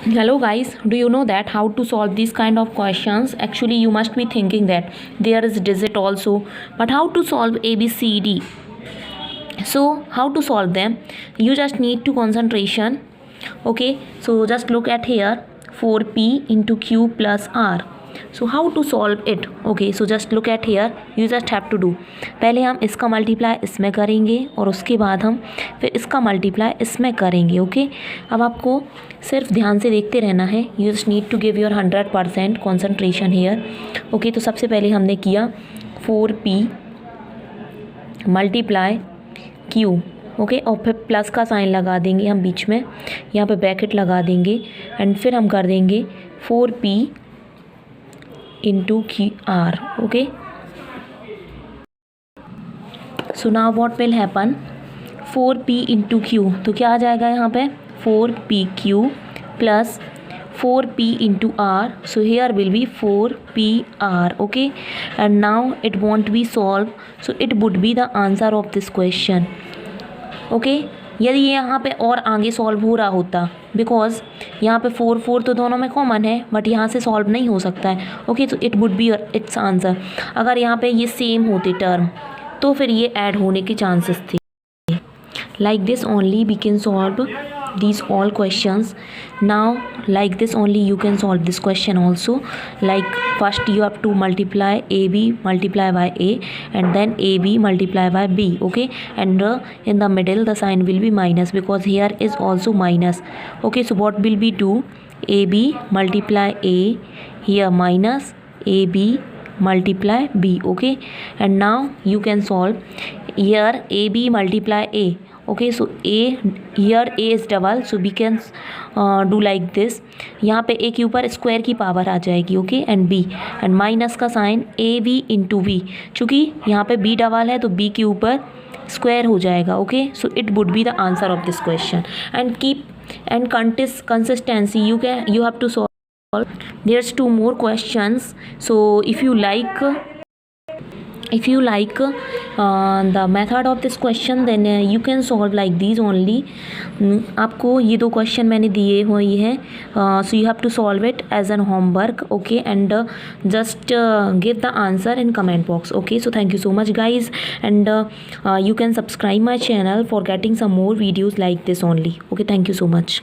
Hello guys, do you know that how to solve these kind of questions? Actually you must be thinking that there is digit also, but how to solve A B C D? So how to solve them? You just need to concentration. Okay, so just look at here, 4p into q plus r. So how to solve it? Okay, so just look at here, you just have to do, पहले हम इसका multiply इसमें करेंगे और उसके बाद हम फिर इसका मल्टीप्लाई इसमें करेंगे. ओके, अब आपको सिर्फ ध्यान से देखते रहना है. You just need to give your 100% concentration here. Okay, तो सबसे पहले हमने किया 4p मल्टीप्लाई q. ओके, और फिर प्लस का साइन लगा देंगे हम बीच में, यहाँ पे ब्रैकेट लगा देंगे एंड फिर हम कर देंगे 4p into Q R. Okay, so now what will happen, 4p into Q, तो क्या आ जाएगा यहाँ पे 4pq plus 4p into r, so here will be 4pr. okay, and now it won't be solved, so it would be the answer of this question. okay, यदि ये यहाँ पे और आगे सॉल्व हो रहा होता, बिकॉज यहाँ पे 4 तो दोनों में कॉमन है, बट यहाँ से सॉल्व नहीं हो सकता है. ओके, तो it would be it's answer. अगर यहाँ पे ये सेम होते टर्म तो फिर ये ऐड होने के चांसेस थे. like this only we can solve these all questions. Now like this only you can solve this question also. Like first you have to multiply ab multiply by a and then ab multiply by b. okay, and in the middle the sign will be minus because here is also minus. okay, so what will we do, ab multiply a, here minus ab multiply b. okay, and now you can solve here ab multiply a. okay, so a, here a is double, so we can do like this. यहाँ पे a के ऊपर square की power आ जाएगी. Okay, and b and minus का sign a b into v, चूँकि यहाँ पे b डबल है तो b के ऊपर स्क्वायर हो जाएगा. Okay, so it would be the answer of this question. And keep and consistency you have to solve. There's 2 more questions, so if you like the method of this question then you can solve like these only. आपको ये 2 question मैंने दिए हुए हैं, so you have to solve it as an homework. okay, and just give the answer in comment box. okay, so thank you so much guys, and you can subscribe my channel for getting some more videos like this only. okay, thank you so much.